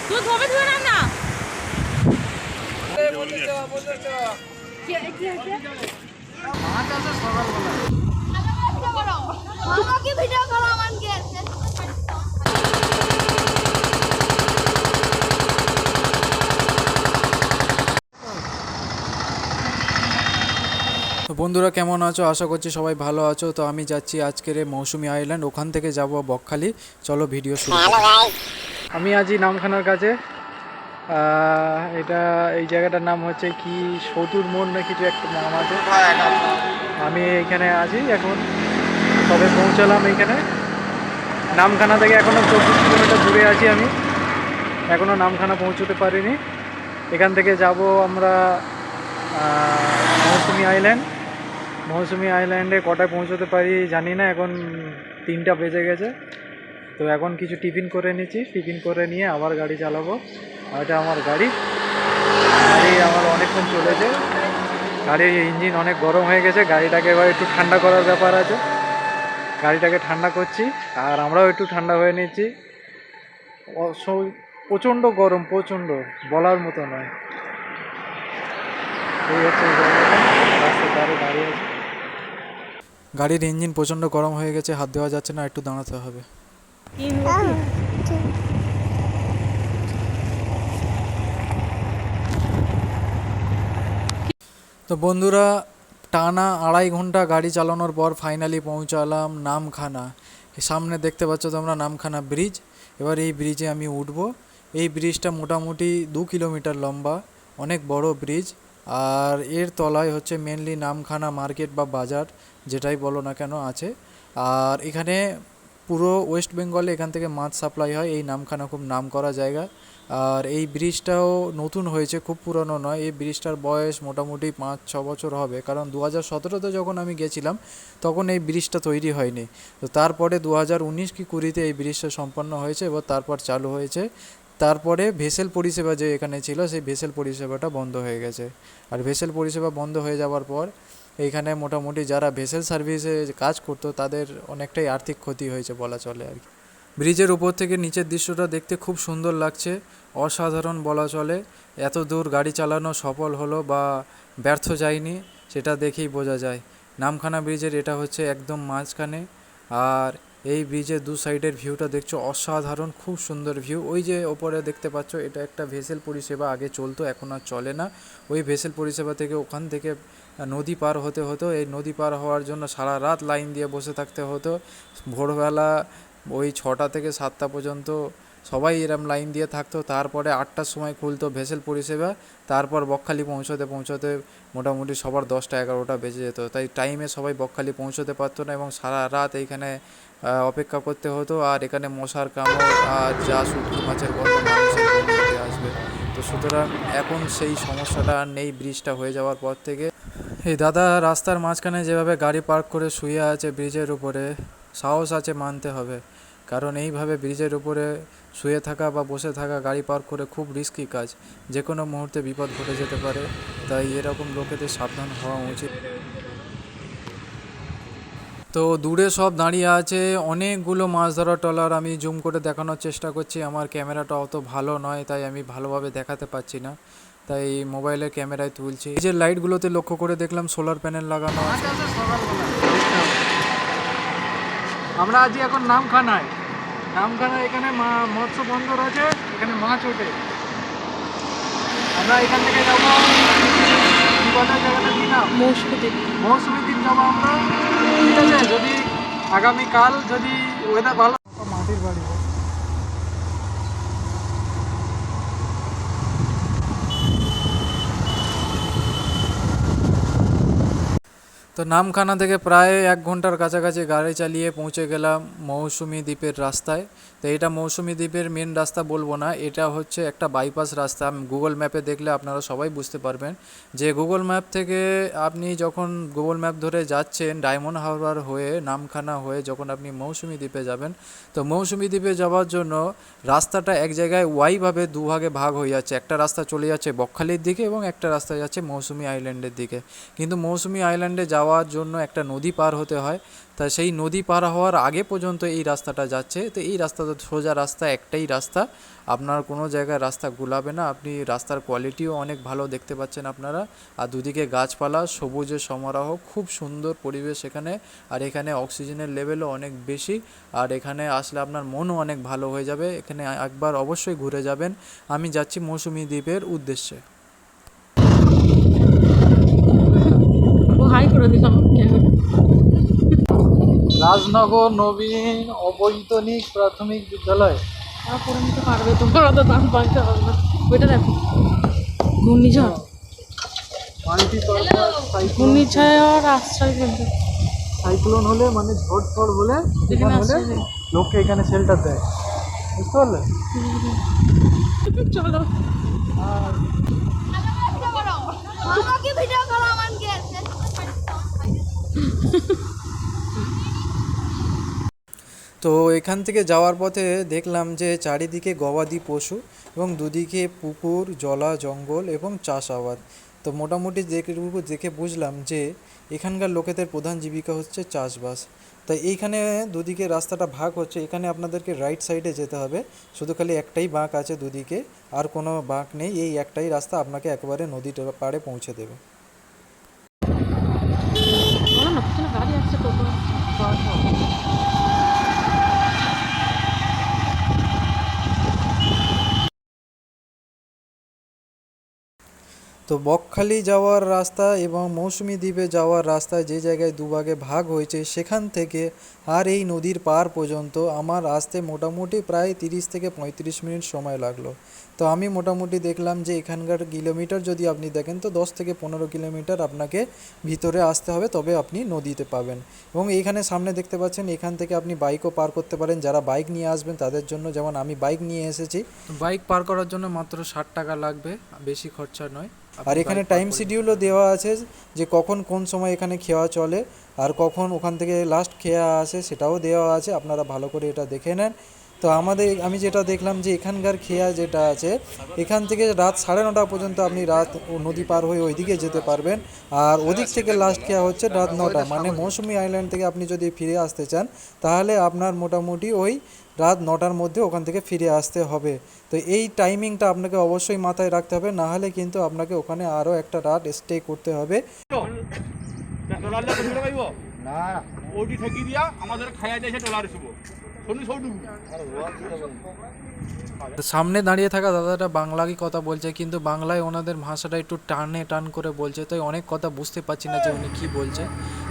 তুই ধরে ধরে নাম না। মাছ আছে সকালবেলা। আমাকে ভিডিও করো আমাকে। তো বন্ধুরা কেমন আছো? আশা করছি সবাই ভালো আছো। তো আমি যাচ্ছি আজকের মৌসুমী আইল্যান্ড, ওখান থেকে যাব বকখালি। চলো ভিডিও শুরু করি। আমি আছি নামখানার কাছে। এটা এই জায়গাটার নাম হচ্ছে কি সতুর মোড় না কিছু একটা নাম আছে। আমি এইখানে আছি এখন, তবে পৌঁছালাম এইখানে। নামখানা থেকে এখনও 24 কিলোমিটার দূরে আছি আমি, এখনও নামখানা পৌঁছতে পারিনি। এখান থেকে যাব আমরা মৌসুমী আইল্যান্ড। মৌসুমী আইল্যান্ডে কটায় পৌঁছতে পারি জানি না, এখন 3টা বেজে গেছে। তো এখন কিছু টিফিন করে নিচ্ছি, টিফিন করে নিয়ে আবার গাড়ি চালাবো। এটা আমার গাড়ি আমার অনেকক্ষণ চলেছে। গাড়ির ইঞ্জিন অনেক গরম হয়ে গেছে, গাড়িটাকে এবার একটু ঠান্ডা করার ব্যাপার আছে। গাড়িটাকে ঠান্ডা করছি আর আমরাও একটু ঠান্ডা হয়ে নিচ্ছি। প্রচণ্ড গরম, প্রচণ্ড, বলার মতো নয়। এই হচ্ছে রাস্তার ধারে দাঁড়িয়ে আছে। গাড়ির ইঞ্জিন প্রচণ্ড গরম হয়ে গেছে, হাত দেওয়া যাচ্ছে না, একটু দাঁড়াতে হবে। তো বন্ধুরা, টানা 2.5 ঘন্টা গাড়ি চালানোর পর ফাইনালি পৌঁছালাম নামখানা। সামনে দেখতে পাচ্ছ তোমরা নামখানা ব্রিজ। এবার এই ব্রিজে আমি উঠবো। এই ব্রিজটা মোটামুটি 2 কিলোমিটার লম্বা, অনেক বড় ব্রিজ। আর এর তলায় হচ্ছে মেনলি নামখানা মার্কেট বা বাজার, যেটাই বলো না কেন, আছে। আর এখানে পুরো ওয়েস্ট বেঙ্গলে এখান থেকে মাছ সাপ্লাই হয়। এই নামখানা খুব নাম করা জায়গা। আর এই ব্রিজটাও নতুন হয়েছে, খুব পুরনো নয়। এই ব্রিজটার বয়স মোটামুটি 5-6 বছর হবে, কারণ 2017তে যখন আমি গেছিলাম তখন এই ব্রিজটা তৈরি হয়নি। তো তারপরে 2019 কি 20তে এই ব্রিজটা সম্পন্ন হয়েছে, এবার তারপর চালু হয়েছে। তারপরে ভেসেল পরিষেবা যে এখানে ছিল, সেই ভেসেল পরিষেবাটা বন্ধ হয়ে গেছে। আর ভেসেল পরিষেবা বন্ধ হয়ে যাওয়ার পর এইখানে মোটামুটি যারা ভেসেল সার্ভিসে কাজ করতো তাদের অনেকটাই আর্থিক ক্ষতি হয়েছে বলা চলে আর কি। ব্রিজের উপর থেকে নিচের দৃশ্যটা দেখতে খুব সুন্দর লাগছে, অসাধারণ বলা চলে। এত দূর গাড়ি চালানো সফল হলো বা ব্যর্থ যায়নি, সেটা দেখেই বোঝা যায়। নামখানা ব্রিজের এটা হচ্ছে একদম মাঝখানে। আর এই ব্রিজের 2 সাইডের ভিউটা দেখছো, অসাধারণ, খুব সুন্দর ভিউ। ওই যে ওপরে দেখতে পাচ্ছ, এটা একটা ভেসেল পরিষেবা আগে চলতো, এখন আর চলে না। ওই ভেসেল পরিষেবা থেকে ওখান থেকে নদী পার হতে হতো। এই নদী পার হওয়ার জন্য সারা রাত লাইন দিয়ে বসে থাকতে হতো। ভোরবেলা ওই 6টা থেকে 7টা পর্যন্ত সবাই এরম লাইন দিয়ে থাকতো। তারপরে 8টার সময় খুলতো ভেসেল পরিষেবা। তারপর বকখালি পৌঁছতে মোটামুটি সবার 10টা-11টা বেজে যেত। তাই টাইমে সবাই বকখালি পৌঁছতে পারতো না এবং সারা রাত এইখানে অপেক্ষা করতে হতো। আর এখানে মশার কামড় আর যা শুটকি মাছের গন্ধ মানুষের বমিতে আসবে। তো সুতরাং এখন সেই সমস্যাটা আর নেই ব্রিজটা হয়ে যাওয়ার পর থেকে। এই দাদা রাস্তার মাঝখানে যেভাবে গাড়ি পার্ক করে শুয়ে আছে ব্রিজের উপরে, সাহস আছে মানতে হবে। কারণ এইভাবে ব্রিজের উপরে শুয়ে থাকা বা বসে থাকা, গাড়ি পার্ক করে, খুব রিস্কি কাজ। যে কোনো মুহূর্তে বিপদ ঘটে যেতে পারে। তাই এরকম লোকেদের সাবধান হওয়া উচিত। তো দূরে সব দাঁড়িয়ে আছে অনেকগুলো মাছ ধরা ট্রলার। আমি জুম করে দেখানোর চেষ্টা করছি, আমার ক্যামেরাটা অত ভালো নয়, তাই আমি ভালোভাবে দেখাতে পারছি না, তাই মোবাইলের ক্যামেরায় তুলছি। এই যে লাইটগুলোতে লক্ষ্য করে দেখলাম সোলার প্যানেল লাগানো আছে। আমরা আছি এখন নামখানায়। এখানে মৎস্য বন্দর আছে, এখানে মাছ ওঠে। আমরা এখান থেকে যাবো মৌসুমী দ্বীপ যাবো আমরা। ঠিক আছে, যদি আগামীকাল যদি ওয়েদার ভালো। মাটির বাড়ি। তো নামখানা থেকে প্রায় 1 ঘন্টার কাছাকাছি গাড়ি চালিয়ে পৌঁছে গেলাম মৌসুমী দ্বীপের রাস্তায়। তো এটা মৌসুমী দ্বীপের মেন রাস্তা বলবো না, এটা হচ্ছে একটা বাইপাস রাস্তা। গুগল ম্যাপে দেখলে আপনারা সবাই বুঝতে পারবেন যে গুগল ম্যাপ থেকে আপনি যখন গুগল ম্যাপ ধরে যাচ্ছেন ডায়মন্ড হারবার হয়ে, নামখানা হয়ে যখন আপনি মৌসুমী দ্বীপে যাবেন, তো মৌসুমী দ্বীপে যাওয়ার জন্য রাস্তাটা এক জায়গায় ওয়াইভাবে দুভাগে ভাগ হয়ে যাচ্ছে। একটা রাস্তা চলে যাচ্ছে বকখালির দিকে এবং একটা রাস্তা যাচ্ছে মৌসুমী আইল্যান্ডের দিকে। কিন্তু মৌসুমী আইল্যান্ডে যাওয়ার যাওয়ার জন্য একটা নদী পার হতে হয়, তা সেই নদী পার হওয়ার আগে পর্যন্ত এই রাস্তাটা যাচ্ছে। তো এই রাস্তাটা সোজা রাস্তা, একটাই রাস্তা, আপনার কোনো জায়গায় রাস্তা গুলাবে না। আপনি রাস্তার কোয়ালিটিও অনেক ভালো দেখতে পাচ্ছেন আপনারা। আর দুদিকে গাছপালা, সবুজের সমারোহ, খুব সুন্দর পরিবেশ এখানে। আর এখানে অক্সিজেনের লেভেলও অনেক বেশি। আর এখানে আসলে আপনার মনও অনেক ভালো হয়ে যাবে। এখানে একবার অবশ্যই ঘুরে যাবেন। আমি যাচ্ছি মৌসুমী দ্বীপের উদ্দেশ্যে। হাই করে দিলাম। রাজনগর নবীন অবৈতনিক প্রাথমিক বিদ্যালয়। পড়ে নিতে পারবে, তোমরা তো দাম পাইতে পারবে না। ওইটা দেখো, ঘূর্ণিঝড়, ঘূর্ণিঝড় আশ্রয় কেন্দ্র। সাইক্লোন হলে মানে ঝড় ঝড় হলে এখানে হলে লোককে এখানে শেল্টার দেয়, বুঝতে পারলে? চলো। তো এখান থেকে যাওয়ার পথে দেখলাম যে চারিদিকে গবাদি পশু এবং দুদিকে পুকুর, জলা জঙ্গল এবং চাষাবাদ। তো মোটামুটি দেখে বুঝলাম যে এখানকার লোকেদের প্রধান জীবিকা হচ্ছে চাষবাস। তাই এইখানে দুদিকে রাস্তাটা ভাগ হচ্ছে। এখানে আপনাদেরকে রাইট সাইডে যেতে হবে, শুধু খালি একটাই বাঁক আছে দুদিকে, আর কোনো বাঁক নেই। এই একটাই রাস্তা আপনাকে একেবারে নদীর পাড়ে পৌঁছে দেবে। গাড়ি আসছে, টোটো তো বকখালি যাওয়ার রাস্তা এবং মৌসুমী দ্বীপে যাওয়ার রাস্তা যে জায়গায় দুভাগে ভাগ হয়েছে, সেখান থেকে আর এই নদীর পার পর্যন্ত আমার আসতে মোটামুটি প্রায় 30 থেকে 35 মিনিট সময় লাগলো। তো আমি মোটামুটি দেখলাম যে এখানকার কিলোমিটার যদি আপনি দেখেন তো 10 থেকে 15 কিলোমিটার আপনাকে ভিতরে আসতে হবে, তবে আপনি নদীতে পাবেন। এবং এইখানে সামনে দেখতে পাচ্ছেন, এখান থেকে আপনি বাইকও পার করতে পারেন। যারা বাইক নিয়ে আসবেন তাদের জন্য, যেমন আমি বাইক নিয়ে এসেছি, বাইক পার করার জন্য মাত্র 60 টাকা লাগবে, বেশি খরচা নয়। আর এখানে টাইম শিডিউলও দেওয়া আছে যে কখন কোন সময় এখানে খেয়া চলে আর কখন ওখান থেকে লাস্ট খেয়া আসে, সেটাও দেওয়া আছে। আপনারা ভালো করে এটা দেখে নেন। তো আমি যেটা দেখলাম যে এখানকার খেয়া যেটা আছে, এখান থেকে রাত 9:30 পর্যন্ত আপনি নদী পার হয়ে ওইদিকে যেতে পারবেন। আর ওদিক থেকে লাস্ট খেয়া হচ্ছে রাত 9টা, মানে মৌসুমী আইল্যান্ড থেকে আপনি যদি ফিরে আসতে চান তাহলে আপনার মোটামুটি ওই রাত 9টার মধ্যে ওখান থেকে ফিরে আসতে হবে। তো এই টাইমিংটা আপনাকে অবশ্যই মাথায় রাখতে হবে, না হলে কিন্তু আপনাকে ওখানে আরও একটা রাত স্টে করতে হবে। সামনে দাঁড়িয়ে থাকা দাদাটা বাংলায় কথা বলছে, কিন্তু বাংলায় ওনাদের ভাষাটা একটু টান করে বলছে, তাই অনেক কথা বুঝতে পারছি না যে উনি কী বলছে।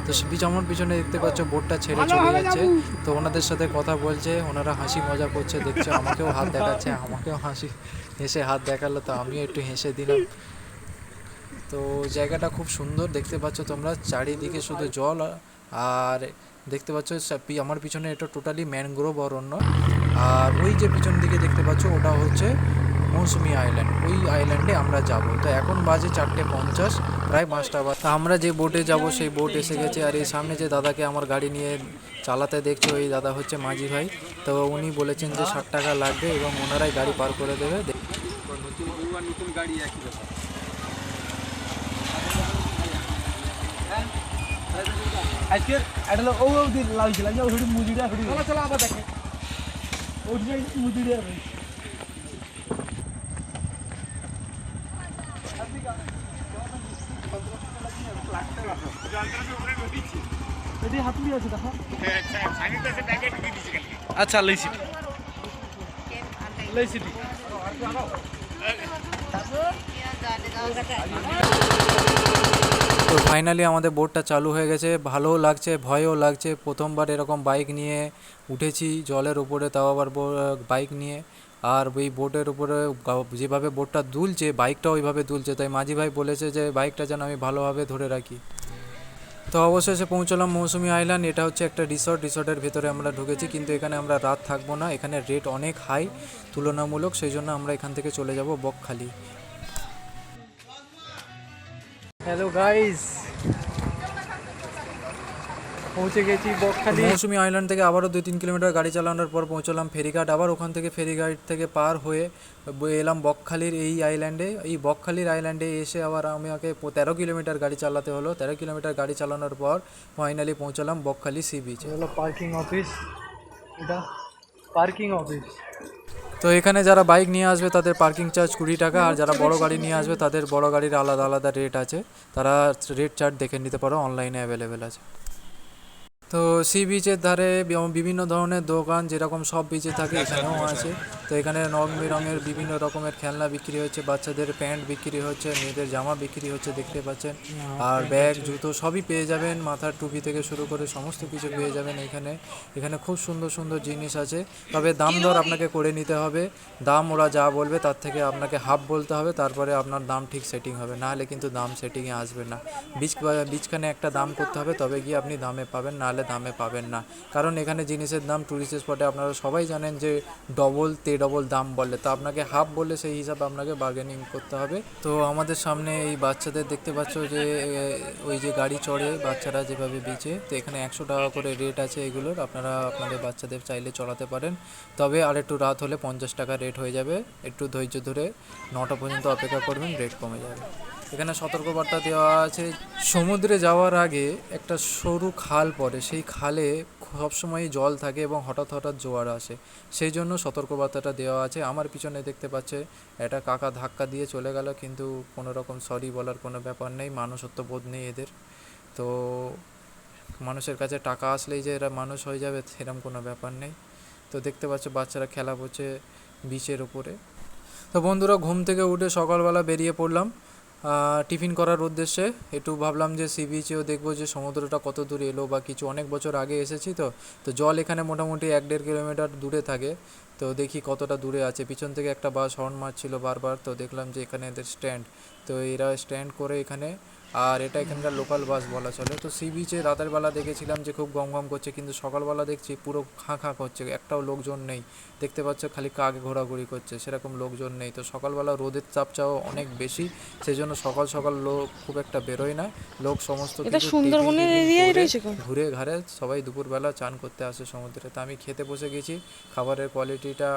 তো আমার পিছনে দেখতে পাচ্ছ বোটটা ছেড়ে চলে যাচ্ছে, তো ওনাদের সাথে কথা বলছে, ওনারা হাসি মজা করছে দেখছে, আমাকেও হাত দেখাচ্ছে, আমাকেও হেসে হাত দেখালো, তো আমিও একটু হেসে দিলাম। তো জায়গাটা খুব সুন্দর দেখতে পাচ্ছ তোমরা, চারিদিকে শুধু জল। আর দেখতে পাচ্ছ আমার পিছনে এটা টোটালি ম্যানগ্রোভ অরণ্য। আর ওই যে পিছন দিকে দেখতে পাচ্ছ ওটা হচ্ছে মৌসুমী আইল্যান্ড, ওই আইল্যান্ডে আমরা যাব। তো এখন বাজে 4:50, প্রায় 5টা বাজে। আমরা যে বোটে যাব সেই বোট এসে গেছে। আর এই সামনে যে দাদাকে আমার গাড়ি নিয়ে চালাতে দেখছো, এই দাদা হচ্ছে মাঝি ভাই। তো উনি বলেছেন যে 60 টাকা লাগবে এবং ওনারাই গাড়ি পার করে দেবে। নতুন গাড়ি একই ব্যাপার। আজকে এটা ও দিন লাগছিল যে ওই মুদিটা চলো চলো আবার দেখে ওই যে মুদিটা হাতুড়ি আছে দেখো। আচ্ছা লইছি তো ফাইনালি আমাদের বোটটা চালু হয়ে গেছে। ভালোও লাগছে, ভয়ও লাগছে। প্রথমবার এরকম বাইক নিয়ে উঠেছি জলের উপরে, তাও আবার বাইক নিয়ে। আর ওই বোটের উপরে যেভাবে বোটটা দুলছে, বাইকটাও ওইভাবে দুলছে। তাই মাঝি ভাই বলেছে যে বাইকটা যেন আমি ভালোভাবে ধরে রাখি। তো অবশেষে পৌঁছলাম মৌসুমী আইল্যান্ড। এটা হচ্ছে একটা রিসর্টের ভেতরে আমরা ঢুকেছি, কিন্তু এখানে আমরা রাত থাকবো না। এখানে রেট অনেক হাই তুলনামূলক, সেই জন্য আমরা এখান থেকে চলে যাব বকখালি। হ্যালো গাইস, পৌঁছে গেছি বকখালি মৌসুমী আইল্যান্ড থেকে আবারও 2-3 কিলোমিটার গাড়ি চালানোর পর পৌঁছলাম ফেরিঘাট। আবার ওখান থেকে ফেরিঘাট থেকে পার হয়ে এলাম বকখালির এই আইল্যান্ডে। এই বকখালির আইল্যান্ডে এসে আবার আমাকে 13 কিলোমিটার গাড়ি চালাতে হলো। 13 কিলোমিটার গাড়ি চালানোর পর ফাইনালি পৌঁছলাম বকখালি সি বিচ। হলো পার্কিং অফিস, এটা পার্কিং অফিস। তো এখানে যারা বাইক নিয়ে আসবে তাদের পার্কিং চার্জ 20 টাকা, আর যারা বড় গাড়ি নিয়ে আসবে তাদের বড় গাড়ির আলাদা আলাদা রেট আছে। তারা রেট চার্ট দেখে নিতে পারো, অনলাইনে অ্যাভেলেবেল আছে। তো সি বিচের ধারে বিভিন্ন ধরনের দোকান যেরকম সব বিচে থাকে এখানেও আছে। তো এখানে রং বেরঙের বিভিন্ন রকমের খেলনা বিক্রি হচ্ছে, বাচ্চাদের প্যান্ট বিক্রি হচ্ছে, মেয়েদের জামা বিক্রি হচ্ছে দেখতে পাচ্ছেন। আর ব্যাগ জুতো সবই পেয়ে যাবেন, মাথার টুপি থেকে শুরু করে সমস্ত কিছু পেয়ে যাবেন এখানে। এখানে খুব সুন্দর সুন্দর জিনিস আছে, তবে দাম দর আপনাকে করে নিতে হবে। দাম ওরা যা বলবে তার থেকে আপনাকে হাফ বলতে হবে, তারপরে আপনার দাম ঠিক সেটিং হবে, নাহলে কিন্তু দাম সেটিংয়ে আসবে না। বীজখানে একটা দাম করতে হবে, তবে গিয়ে আপনি দামে পাবেন, নাহলে দামে পাবেন না। কারণ এখানে জিনিসের দাম টুরিস্ট স্পটে আপনারা সবাই জানেন যে ডবল ডবল দাম বলে, তো আপনাকে হাফ বললে সেই হিসাবে আপনাকে বার্গেনিং করতে হবে। তো আমাদের সামনে এই বাচ্চাদের দেখতে পাচ্ছ যে ওই যে গাড়ি চড়ে বাচ্চারা যেভাবে বিচে, তো এখানে 100 টাকা করে রেট আছে এগুলোর। আপনারা আপনাদের বাচ্চাদের চাইলে চড়াতে পারেন, তবে আর একটু রাত হলে 50 টাকা রেট হয়ে যাবে। একটু ধৈর্য ধরে 9টা পর্যন্ত অপেক্ষা করবেন, রেট কমে যাবে। এখানে সতর্কবার্তা দেওয়া আছে, সমুদ্রে যাওয়ার আগে একটা সরু খাল পড়ে, সেই খালে সবসময়ই জল থাকে এবং হঠাৎ হঠাৎ জোয়ার আসে, সেই জন্য সতর্কবার্তাটা দেওয়া আছে। আমার পিছনে দেখতে পাচ্ছে একটা কাকা ধাক্কা দিয়ে চলে গেল, কিন্তু কোনো রকম সরি বলার কোনো ব্যাপার নেই, মানুষত্ব বোধ নেই এদের। তো মানুষের কাছে টাকা আসলেই যে এরা মানুষ হয়ে যাবে সেরকম কোনো ব্যাপার নেই। তো দেখতে পাচ্ছ বাচ্চারা খেলা করছে বিচের ওপরে। তো বন্ধুরা, ঘুম থেকে উঠে সকালবেলা বেরিয়ে পড়লাম টিফিন করার উদ্দেশ্যে। একটু ভাবলাম যে সি বিচেও দেখবো যে সমুদ্রটা কত দূর এলো বা কিছু, অনেক বছর আগে এসেছি তো জল এখানে মোটামুটি 1-1.5 কিলোমিটার দূরে থাকে। তো দেখি কতটা দূরে আছে। পিছন থেকে একটা বাস হর্ন মারছিল বারবার, তো দেখলাম যে এখানে এদের স্ট্যান্ড, তো এরা স্ট্যান্ড করে এখানে, আর এটা এখানকার লোকাল বাস বলা চলে। তো সি বিচে রাতের বেলা দেখেছিলাম যে খুব গম গম করছে, কিন্তু সকালবেলা দেখছি পুরো খাঁ খাঁ করছে, একটাও লোকজন নেই। দেখতে পাচ্ছ খালি কাক ঘোরাঘুরি করছে, সেরকম লোকজন নেই। তো সকালবেলা রোদের চাপটাও অনেক বেশি, সেই জন্য সকাল সকাল লোক খুব একটা বেরোয় না। লোক সমস্ত এটা কিছু সুন্দরবনের এরিয়ায় রয়েছে কোন? ঘুরে ঘাড়ে সবাই দুপুরবেলা চান করতে আসে সমুদ্রে। তো আমি খেতে বসে গেছি, খাবারের কোয়ালিটিটা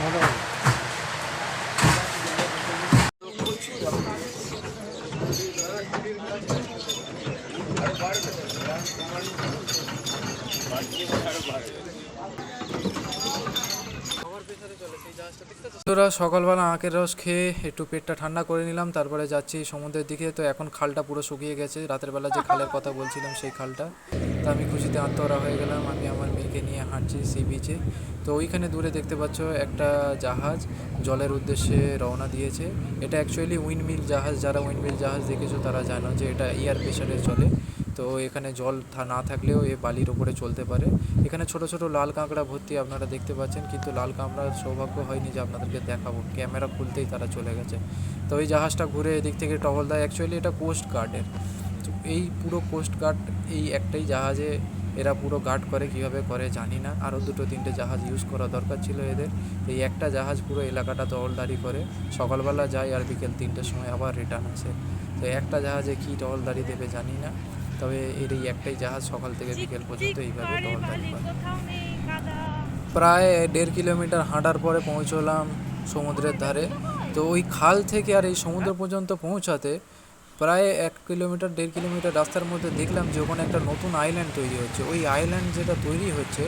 মোটামুটি। তোরা সকালবেলা আখের রস খেয়ে একটু পেটটা ঠান্ডা করে নিলাম, তারপরে যাচ্ছি সমুদ্রের দিকে। তো এখন খালটা পুরো শুকিয়ে গেছে, রাতের বেলা যে খালের কথা বলছিলাম সেই খালটা। তো আমি খুশিতে আত্মহারা হয়ে গেলাম, আমি আমার মেয়েকে নিয়ে হাঁটছি সি বিচে। তো ওইখানে দূরে দেখতে পাচ্ছ একটা জাহাজ জলের উদ্দেশ্যে রওনা দিয়েছে। এটা অ্যাকচুয়ালি উইন্ডমিল জাহাজ, যারা উইন্ডমিল জাহাজ দেখেছো তারা জানো যে এটা এয়ার প্রেশারে চলে। তো এখানে জল না থাকলেও এ বালির ওপরে চলতে পারে। এখানে ছোট ছোট লাল কাঁকড়া ভর্তি আপনারা দেখতে পাচ্ছেন, কিন্তু লাল কাঁকড়ার সৌভাগ্য হয়নি যে আপনাদেরকে দেখাবো, ক্যামেরা খুলতেই তারা চলে গেছে। তো এই জাহাজটা ঘুরে এদিক থেকে টহল দেয়, অ্যাকচুয়ালি এটা কোস্ট গার্ডের। তো এই পুরো কোস্ট গার্ড এই একটাই জাহাজে এরা পুরো গার্ড করে, কীভাবে করে জানি না, আরও 2-3টে জাহাজ ইউজ করা দরকার ছিল এদের। এই একটা জাহাজ পুরো এলাকাটা টহলদারি করে, সকালবেলা যায় আর বিকেল 3টের সময় আবার রিটার্ন আসে। তো একটা জাহাজে কী টহলদারি দেবে জানি না, তবে এর এই একটাই জাহাজ সকাল থেকে বিকেল পর্যন্ত এইভাবে টহলদারি করে। প্রায় 1.5 কিলোমিটার হাঁটার পরে পৌঁছলাম সমুদ্রের ধারে। তো ওই খাল থেকে আর এই সমুদ্র পর্যন্ত পৌঁছাতে প্রায় 1-1.5 কিলোমিটার রাস্তার মধ্যে দেখলাম যে ওখানে একটা নতুন আইল্যান্ড তৈরি হচ্ছে। ওই আইল্যান্ড যেটা তৈরি হচ্ছে,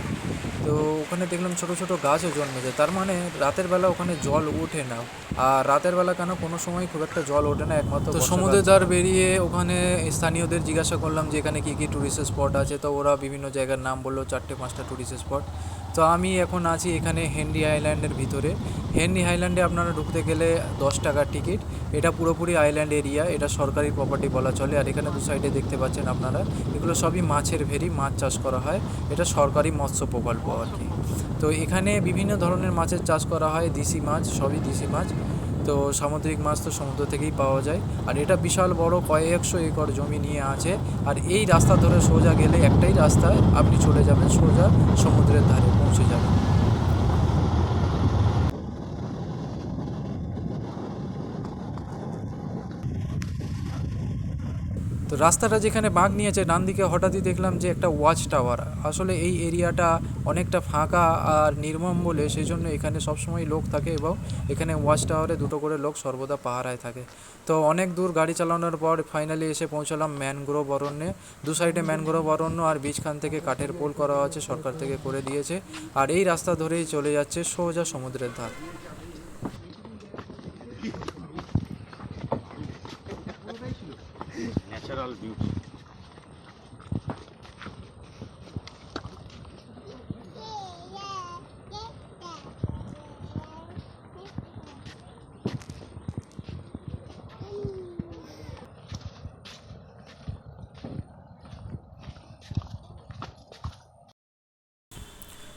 তো ওখানে দেখলাম ছোট ছোট গাছও জন্মেছে, তার মানে রাতের বেলা ওখানে জল ওঠে না। আর রাতের বেলা কেন কোনো সময় খুব একটা জল ওঠে না, একমাত্র তো সমুদ্রের ধার বেরিয়ে ওখানে স্থানীয়দের জিজ্ঞাসা করলাম যে এখানে কী কী ট্যুরিস্ট স্পট আছে। তো ওরা বিভিন্ন জায়গার নাম বললো, 4-5টা ট্যুরিস্ট স্পট। তো আমি এখন আছি এখানে হেনরি আইল্যান্ডের ভিতরে। হেনরি আইল্যান্ডে আপনারা ঢুকতে গেলে 10 টাকার টিকিট। এটা পুরোপুরি আইল্যান্ড এরিয়া, এটা সরকারি প্রপার্টি বলা চলে। আর এখানে দু সাইডে দেখতে পাচ্ছেন আপনারা, এগুলো সবই মাছের ভেরি, মাছ চাষ করা হয়। এটা সরকারি মৎস্য প্রকল্প আর কি। তো এখানে বিভিন্ন ধরনের মাছের চাষ করা হয়, দেশি মাছ, সবই দেশি মাছ। তো সামুদ্রিক মাছ তো সমুদ্র থেকেই পাওয়া যায়। আর এটা বিশাল বড় কয়েকশো একর জমি নিয়ে আছে। আর এই রাস্তা ধরে সোজা গেলে একটাই রাস্তা, আপনি চলে যাবেন সোজা সমুদ্রের ধারে পৌঁছে যাবেন। তো রাস্তাটা যেখানে বাঁক নিয়েছে ডান দিকে হঠাৎই দেখলাম যে একটা ওয়াচ টাওয়ার। আসলে এই এরিয়াটা অনেকটা ফাঁকা আর নির্মম বলে সেই জন্য এখানে সবসময় লোক থাকে এবং এখানে ওয়াচ টাওয়ারে দুটো করে লোক সর্বদা পাহারায় থাকে। তো অনেক দূর গাড়ি চালানোর পর ফাইনালি এসে পৌঁছালাম ম্যানগ্রোভ অরণ্যে। দু সাইডে ম্যানগ্রোভ অরণ্য আর বীজখান থেকে কাঠের পোল করা আছে, সরকার থেকে করে দিয়েছে। আর এই রাস্তা ধরেই চলে যাচ্ছে সোজা সমুদ্রের ধার। Natural beauty.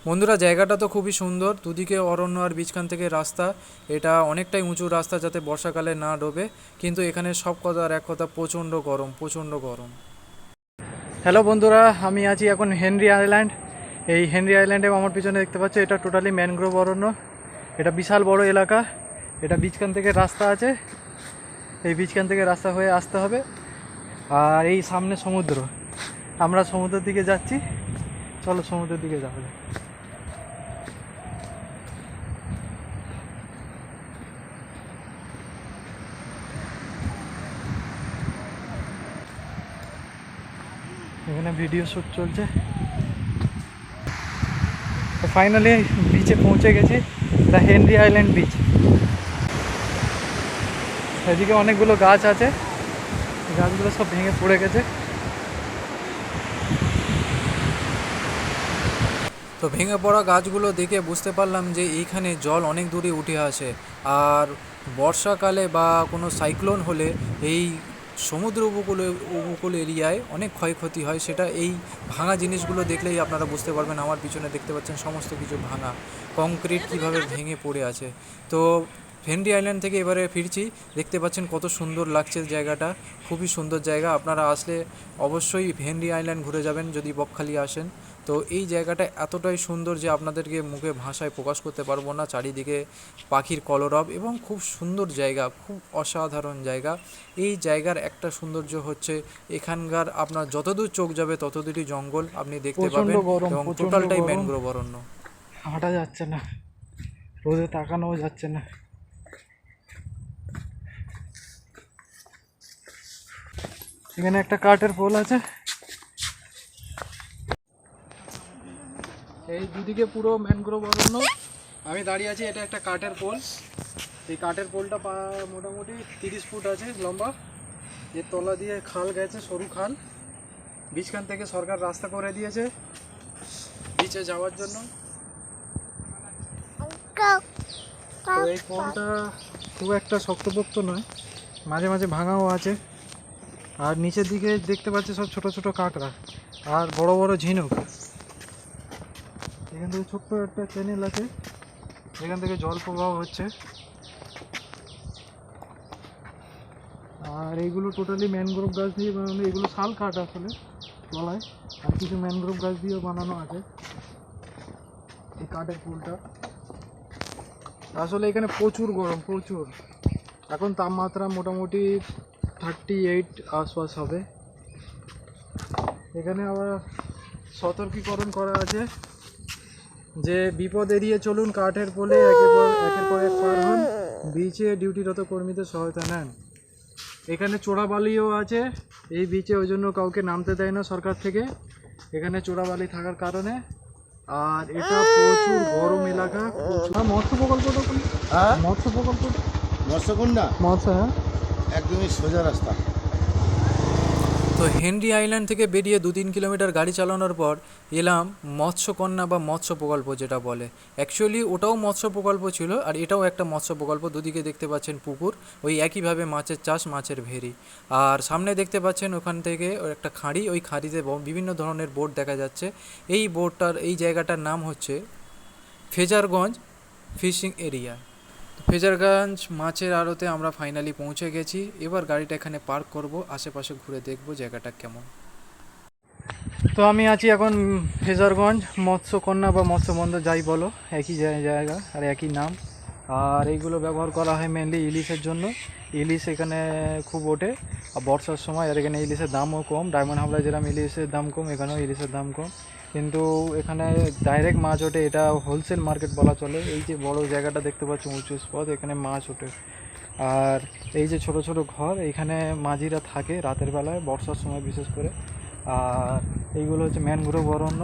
বন্ধুরা, জায়গাটা তো খুবই সুন্দর, দুদিকে অরণ্য আর বীজখান থেকে রাস্তা। এটা অনেকটাই উঁচু রাস্তা যাতে বর্ষাকালে না ডোবে, কিন্তু এখানে সব কথার এক কথা, প্রচণ্ড গরম, প্রচণ্ড গরম। হ্যালো বন্ধুরা, আমি আছি এখন হেনরি আইল্যান্ড। এই হেনরি আইল্যান্ডে আমার পিছনে দেখতে পাচ্ছ, এটা টোটালি ম্যানগ্রোভ অরণ্য। এটা বিশাল বড় এলাকা। এটা বীজখান থেকে রাস্তা আছে, এই বীজখান থেকে রাস্তা হয়ে আসতে হবে। আর এই সামনে সমুদ্র, আমরা সমুদ্রের দিকে যাচ্ছি। চলো সমুদ্রের দিকে যাওয়া যাক। এখানে ভিডিও শ্যুট চলছে। তো ফাইনালি বিচে পৌঁছে গেছি, দ্য হেনরি আইল্যান্ড বিচ। এদিকে অনেকগুলো গাছ আছে, গাছগুলো সব ভেঙে পড়ে গেছে। তো ভেঙে পড়া গাছগুলো দেখে বুঝতে পারলাম যে এইখানে জল অনেক দূরে উঠে আসে। আর বর্ষাকালে বা কোনো সাইক্লোন হলে এই সমুদ্র উপকূল এরিয়ায় অনেক ক্ষয়ক্ষতি হয়। সেটা এই ভাঙা জিনিসগুলো দেখলেই আপনারা বুঝতে পারবেন। আমার পিছনে দেখতে পাচ্ছেন সমস্ত কিছু ভাঙা, কংক্রিট কীভাবে ভেঙে পড়ে আছে। তো হেনরি আইল্যান্ড থেকে এবারে ফিরছি। দেখতে পাচ্ছেন কত সুন্দর লাগছে জায়গাটা, খুবই সুন্দর জায়গা। আপনারা আসলে অবশ্যই হেনরি আইল্যান্ড ঘুরে যাবেন যদি বকখালি আসেন। তো এই জায়গাটা এতটাই সুন্দর যে আপনাদেরকে মুখে ভাষায় প্রকাশ করতে পারবো না। চারিদিকে পাখির কলরব এবং খুব সুন্দর জায়গা, খুব অসাধারণ জায়গা। এই জায়গার একটা সৌন্দর্য হচ্ছে এখানকার আপনার যতদূর চোখ যাবে ততদূরই জঙ্গল আপনি দেখতে পাবেন এবং টোটালটাই ম্যানগ্রোভ অরণ্য। হাঁটা যাচ্ছে না, রোদে তাকানোও যাচ্ছে না। এখানে একটা কাঠের পোল আছে, এই দুদিকে পুরো ম্যানগ্রোভ অরণ্য। আমি দাঁড়িয়ে আছি, এটা একটা কাঠের পোল। এই কাঠের পোলটা মোটামুটি 30 ফুট আছে লম্বা। এর তলা দিয়ে খাল গেছে, সরু খাল। বীজখান থেকে সরকার রাস্তা করে দিয়েছে বিচে যাওয়ার জন্য। তো এই পোলটা খুব একটা শক্তপোক্ত নয়, মাঝে মাঝে ভাঙাও আছে। আর নিচের দিকে দেখতে পাচ্ছি সব ছোট ছোট কাঁকড়া আর বড় বড় ঝিনুক। এখান থেকে ছোট্ট একটা চ্যানেল আছে, এখান থেকে জল প্রবাহ হচ্ছে। আর এইগুলো টোটালি ম্যানগ্রোভ গাছ দিয়ে বানানো, এগুলো শাল কাঠ আসলে তলায়, আর কিছু ম্যানগ্রোভ গাছ দিয়েও বানানো আছে এই কাঠের পুলটা। আসলে এখানে প্রচুর গরম, প্রচুর। এখন তাপমাত্রা মোটামুটি 38 আশপাশ হবে। এখানে আবার সতর্কীকরণ করা আছে যে বিপদ এড়িয়ে চলুন, কাঠের পোলে একের পর এক পার হন, বিচে ডিউটিরত কর্মীদের সহায়তা নেন। এখানে চোরাবালিও আছে এই বিচে, ওই জন্য কাউকে নামতে দেয় না সরকার থেকে, এখানে চোরাবালি থাকার কারণে। আর এটা প্রচুর গরম এলাকা। মৎস্য প্রকল্পটা মৎস্য প্রকল্পটা মৎস্যকন্যা মৎস্য, হ্যাঁ, একদমই সোজা রাস্তা। তো হেনরি আইল্যান্ড থেকে বেরিয়ে 2-3 কিলোমিটার গাড়ি চালানোর পর এলাম মৎস্যকন্যা বা মৎস্য প্রকল্প যেটা বলে। অ্যাকচুয়ালি ওটাও মৎস্য প্রকল্প ছিল আর এটাও একটা মৎস্য প্রকল্প। দুদিকে দেখতে পাচ্ছেন পুকুর, ওই একইভাবে মাছের চাষ, মাছের ভেরি। আর সামনে দেখতে পাচ্ছেন ওখান থেকে একটা খাঁড়ি, ওই খাঁড়িতে বিভিন্ন ধরনের বোট দেখা যাচ্ছে। এই জায়গাটার নাম হচ্ছে ফেজারগঞ্জ ফিশিং এরিয়া। ফেজারগঞ্জ মাছের আড়তে আমরা ফাইনালি পৌঁছে গেছি। এবার গাড়িটা এখানে পার্ক করব, আশেপাশে ঘুরে দেখব জায়গাটা কেমন। তো আমি আছি এখন ফেজারগঞ্জ মৎস্যকন্যা বা মৎস্যবন্দর যাই বলো, একই জায়গা আর একই নাম। আর এইগুলো ব্যবহার করা হয় মেনলি ইলিশের জন্য। ইলিশ এখানে খুব ওঠে। আর বর্ষার সময় আর এখানে ইলিশের দামও কম। ডায়মন্ড হাবড়ায় যেরকম ইলিশের দাম কম, এখানেও ইলিশের দাম কম, কিন্তু এখানে ডাইরেক্ট মাছ ওঠে, এটা হোলসেল মার্কেট বলা চলে। এই যে বড় জায়গাটা দেখতে পাচ্ছ উঁচু স্পট, এখানে মাছ ওঠে। আর এই যে ছোট ছোট ঘর, এখানে মাঝিরা থাকে রাতের বেলায় বর্ষার সময় বিশেষ করে। আর এইগুলো হচ্ছে ম্যানগ্রোভ অরণ্য।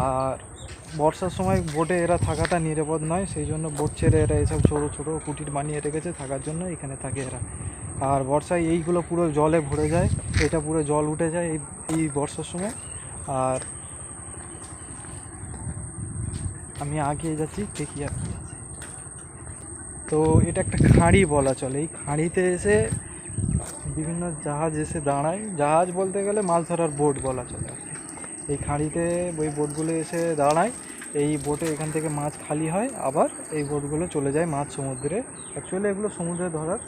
আর বর্ষার সময় বোটে এরা থাকাটা নিরাপদ নয়, সেই জন্য বোট ছেড়ে এরা এসব ছোটো ছোটো কুটির বানিয়ে রেখেছে থাকার জন্য, এখানে থাকে এরা। আর বর্ষায় এইগুলো পুরো জলে ভরে যায়, এটা পুরো জল উঠে যায় এই বর্ষার সময়। আর আমি আগিয়ে যাচ্ছি, দেখি আর কি আছে। তো এটা একটা খাঁড়ি বলা চলে। এই খাঁড়িতে এসে বিভিন্ন জাহাজ এসে দাঁড়ায়, জাহাজ বলতে গেলে মাছ ধরার বোট বলা চলে আর কি। এই খাঁড়িতে ওই বোটগুলো এসে দাঁড়ায়, এই বোটে এখান থেকে মাছ খালি হয়, আবার এই বোটগুলো চলে যায় মাছ সমুদ্রে। অ্যাকচুয়ালি এগুলো সমুদ্রে ধরার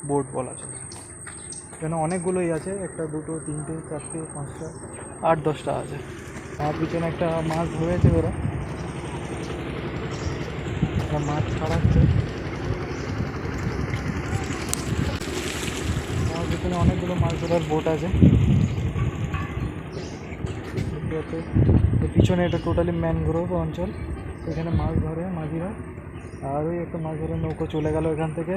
বোট বলা চলে। এখানে অনেকগুলোই আছে, একটা দুটো তিনটে চারটে পাঁচটা 8-10টা আছে। আমার পিছনে একটা মাছ ধরেছে ওরা মাছ ছাড়াচ্ছে। আমার পিছনে অনেকগুলো মাছ ধরার বোট আছে। পিছনে এটা টোটালি ম্যানগ্রোভ অঞ্চল, এখানে মাছ ধরে মাঝিরা। আর ওই একটা মাছ ধরে নৌকো চলে গেল এখান থেকে।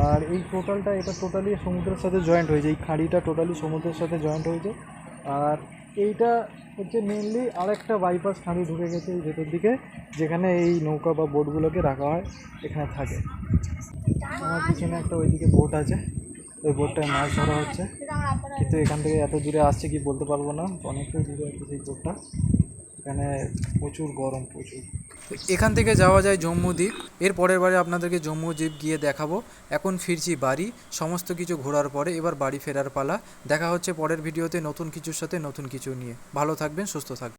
আর এই টোটালটা, এটা টোটালি সমুদ্রের সাথে জয়েন্ট হয়েছে, এই খাঁড়িটা টোটালি সমুদ্রের সাথে জয়েন্ট হয়েছে। আর এইটা হচ্ছে মেনলি আরেকটা বাইপাস খাঁড়ি ঢুকে গেছে এই ভেতর দিকে, যেখানে এই নৌকা বা বোটগুলোকে রাখা হয়, এখানে থাকে। আমার পিছনে একটা ওইদিকে বোট আছে, ওই বোটটায় মাছ ধরা হচ্ছে, কিন্তু এখান থেকে এত দূরে আসছে কি বলতে পারবো না, অনেকটাই দূরে আছে সেই বোটটা। এখানে প্রচুর গরম, প্রচুর। এখান থেকে যাওয়া যায় জম্মু দ্বীপ। এর পরের বারে আপনাদেরকে জম্মু দ্বীপ গিয়ে দেখাবো। এখন ফিরছি বাড়ি, সমস্ত কিছু ঘোরার পরে এবার বাড়ি ফেরার পালা। দেখা হচ্ছে পরের ভিডিওতে নতুন কিছুর সাথে, নতুন কিছু নিয়ে। ভালো থাকবেন, সুস্থ থাকবেন।